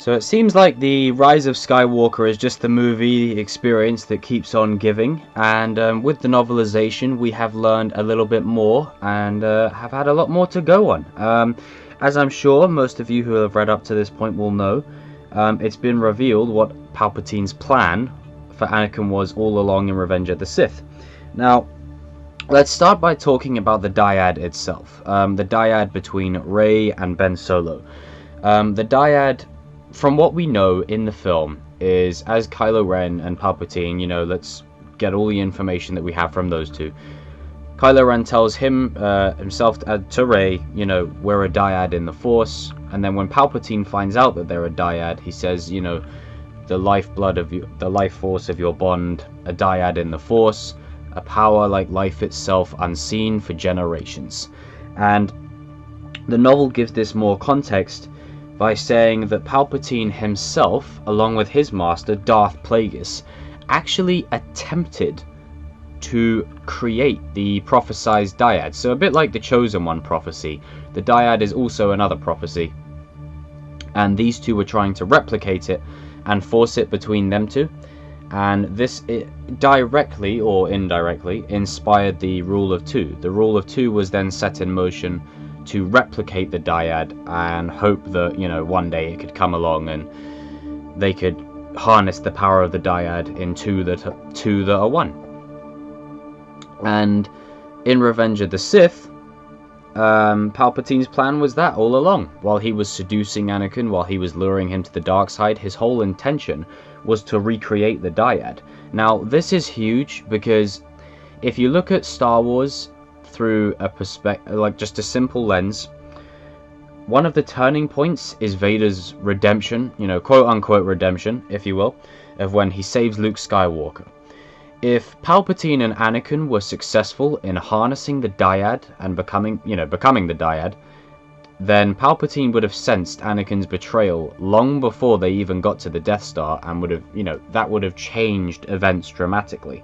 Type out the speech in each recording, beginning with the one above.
So it seems like the Rise of Skywalker is just the movie experience that keeps on giving, and with the novelization we have learned a little bit more and have had a lot more to go on. As I'm sure most of you who have read up to this point will know, it's been revealed what Palpatine's plan for Anakin was all along in Revenge of the Sith. Now, let's start by talking about the dyad itself, the dyad between Rey and Ben Solo. The dyad, from what we know in the film, is as Kylo Ren and Palpatine, let's get all the information that we have from those two. Kylo Ren tells himself to Rey, we're a dyad in the Force, and then when Palpatine finds out that they're a dyad, he says, the lifeblood of you, the life force of your bond, a dyad in the Force, a power like life itself, unseen for generations. And the novel gives this more context by saying that Palpatine himself, along with his master Darth Plagueis, actually attempted to create the prophesized dyad. So a bit like the Chosen One prophecy, the dyad is also another prophecy, and these two were trying to replicate it and force it between them two, and this directly or indirectly inspired the Rule of Two. The Rule of Two was then set in motion to replicate the dyad and hope that, one day it could come along and they could harness the power of the dyad in two that are one. And in Revenge of the Sith, Palpatine's plan was that all along. While he was seducing Anakin, while he was luring him to the dark side, his whole intention was to recreate the dyad. Now, this is huge because if you look at Star Wars through a perspective, like just a simple lens, one of the turning points is Vader's redemption, quote unquote redemption, if you will, of when he saves Luke Skywalker. If Palpatine and Anakin were successful in harnessing the dyad and becoming the dyad, then Palpatine would have sensed Anakin's betrayal long before they even got to the Death Star, and would have, that would have changed events dramatically.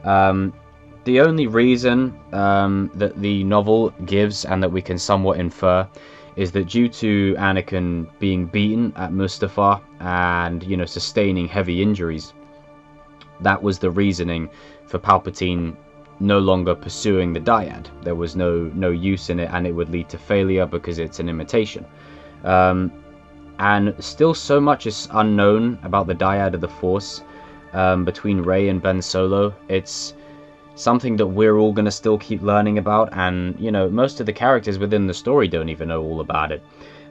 The only reason that the novel gives, and that we can somewhat infer, is that due to Anakin being beaten at Mustafar and, sustaining heavy injuries, that was the reasoning for Palpatine no longer pursuing the dyad. There was no use in it, and it would lead to failure because it's an imitation. And still so much is unknown about the dyad of the Force between Rey and Ben Solo. It's something that we're all going to still keep learning about, and most of the characters within the story don't even know all about it.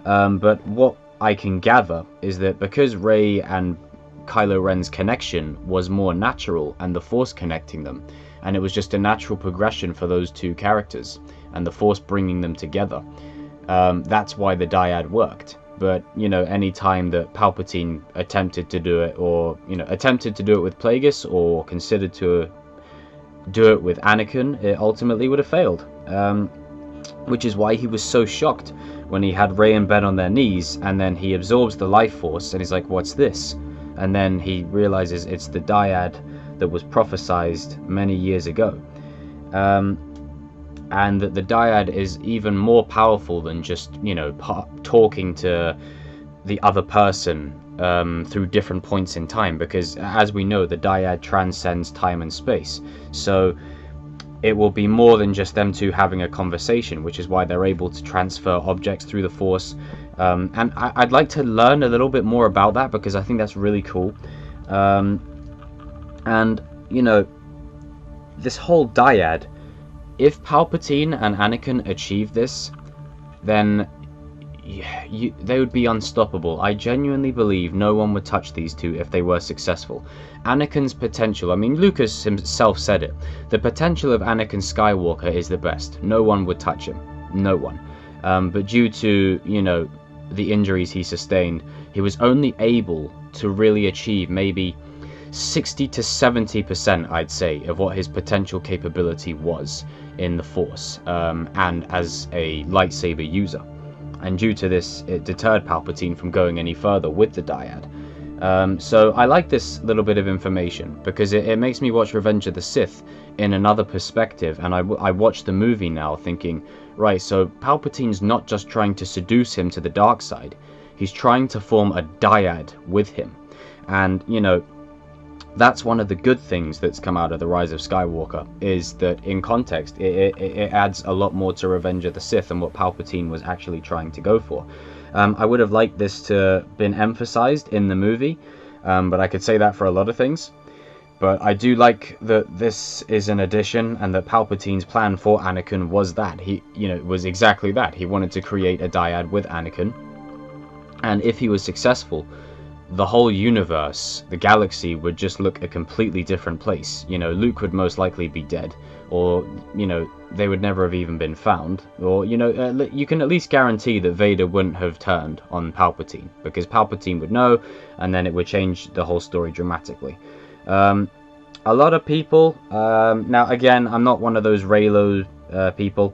But what I can gather is that because Rey and Kylo Ren's connection was more natural, and the Force connecting them, and it was just a natural progression for those two characters and the Force bringing them together, that's why the dyad worked. But any time that Palpatine attempted to do it, or attempted to do it with Plagueis, or considered to do it with Anakin, it ultimately would have failed, which is why he was so shocked when he had Rey and Ben on their knees, and then he absorbs the life force and he's like, what's this? And then he realizes it's the dyad that was prophesized many years ago, and that the dyad is even more powerful than just talking to the other person through different points in time, because as we know, the dyad transcends time and space, so it will be more than just them two having a conversation, which is why they're able to transfer objects through the Force. And I'd like to learn a little bit more about that, because I think that's really cool. And this whole dyad, if Palpatine and Anakin achieve this, then they would be unstoppable. I genuinely believe no one would touch these two if they were successful. Anakin's potential, Lucas himself said it, the potential of Anakin Skywalker is the best. No one would touch him. No one. But due to, the injuries he sustained, he was only able to really achieve maybe 60 to 70%, I'd say, of what his potential capability was in the Force, and as a lightsaber user. And due to this, it deterred Palpatine from going any further with the dyad. So I like this little bit of information, because it makes me watch Revenge of the Sith in another perspective, and I watch the movie now thinking, right, so Palpatine's not just trying to seduce him to the dark side, He's trying to form a dyad with him. And, you know, that's one of the good things that's come out of the Rise of Skywalker, is that in context, it adds a lot more to Revenge of the Sith and what Palpatine was actually trying to go for. I would have liked this to been emphasized in the movie, but I could say that for a lot of things. But I do like that this is an addition, and that Palpatine's plan for Anakin was that. Was exactly that. He wanted to create a dyad with Anakin, and if he was successful, the whole universe, the galaxy, would just look a completely different place. You know, Luke would most likely be dead, or, you know, they would never have even been found, or, you know, you can at least guarantee that Vader wouldn't have turned on Palpatine, because Palpatine would know, and then it would change the whole story dramatically. A lot of people, now again, I'm not one of those Reylo people,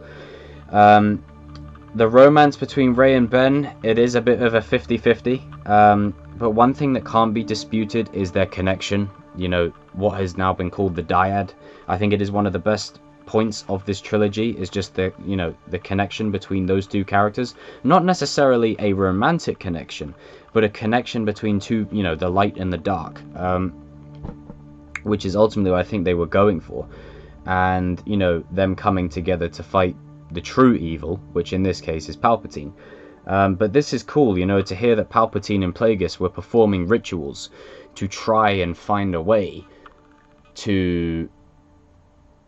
the romance between Rey and Ben, it is a bit of a 50-50, but one thing that can't be disputed is their connection, you know, what has now been called the dyad. I think it is one of the best points of this trilogy, is just the, you know, the connection between those two characters. Not necessarily a romantic connection, but a connection between two, you know, the light and the dark, which is ultimately what I think they were going for. And, you know, them coming together to fight the true evil, which in this case is Palpatine. But this is cool, you know, to hear that Palpatine and Plagueis were performing rituals to try and find a way to,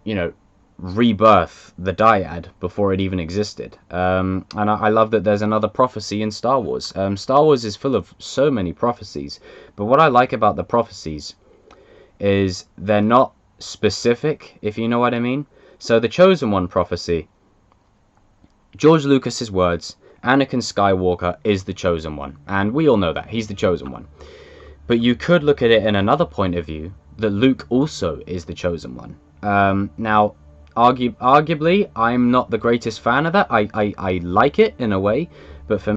you know, rebirth the dyad before it even existed. And I love that there's another prophecy in Star Wars. Star Wars is full of so many prophecies, but what I like about the prophecies is they're not specific, if you know what I mean. So the Chosen One prophecy, George Lucas's words, Anakin Skywalker is the Chosen One, and we all know that he's the Chosen One. But you could look at it in another point of view, that Luke also is the Chosen One. Now, arguably, I'm not the greatest fan of that. I like it in a way, but for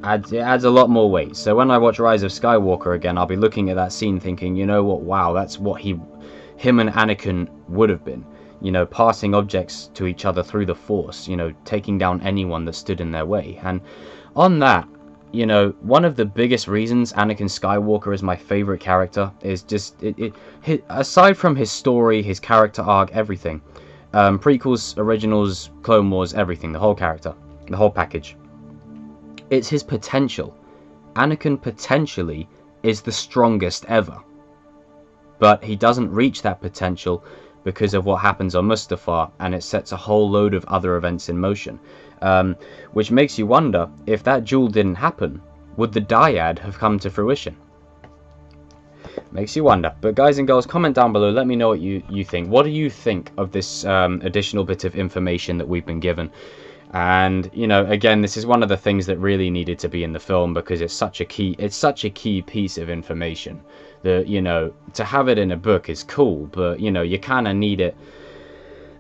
it adds a lot more weight. So when I watch Rise of Skywalker again, I'll be looking at that scene thinking, you know what, wow, that's what him and Anakin would have been. You know, passing objects to each other through the Force, you know, taking down anyone that stood in their way. And on that, you know, one of the biggest reasons Anakin Skywalker is my favorite character is just, aside from his story, his character arc, everything, prequels, originals, Clone Wars, everything, the whole character, the whole package, it's his potential. Anakin potentially is the strongest ever, but he doesn't reach that potential because of what happens on Mustafar, and it sets a whole load of other events in motion, which makes you wonder, if that duel didn't happen, would the dyad have come to fruition? Makes you wonder. But guys and girls, comment down below, let me know what you think. What do you think of this additional bit of information that we've been given? And, you know, again, this is one of the things that really needed to be in the film, because it's such a key piece of information that, you know, to have it in a book is cool, but, you know, you kind of need it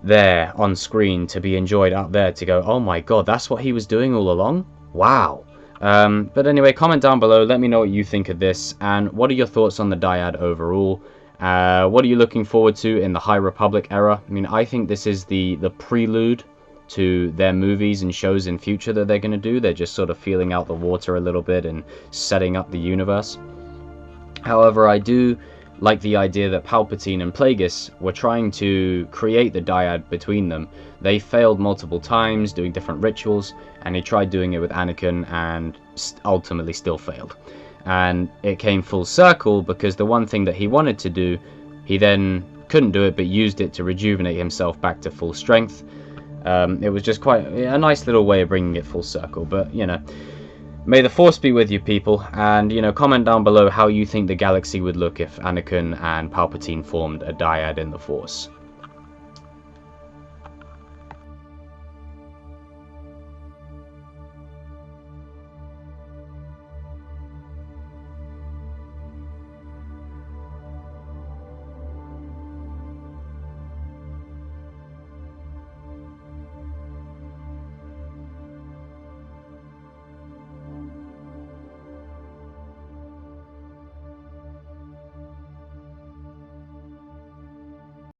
there on screen to be enjoyed up there, to go, oh my god, that's what he was doing all along? Wow. But anyway, comment down below, let me know what you think of this, and what are your thoughts on the dyad overall? What are you looking forward to in the High Republic era? I mean, I think this is the prelude to their movies and shows in future that they're going to do. They're just sort of feeling out the water a little bit and setting up the universe. However, I do like the idea that Palpatine and Plagueis were trying to create the dyad between them. They failed multiple times doing different rituals, and he tried doing it with Anakin and ultimately still failed. And it came full circle, because the one thing that he wanted to do, he then couldn't do it, but used it to rejuvenate himself back to full strength. It was just quite a nice little way of bringing it full circle. But, you know, may the Force be with you, people, and, you know, comment down below how you think the galaxy would look if Anakin and Palpatine formed a dyad in the Force.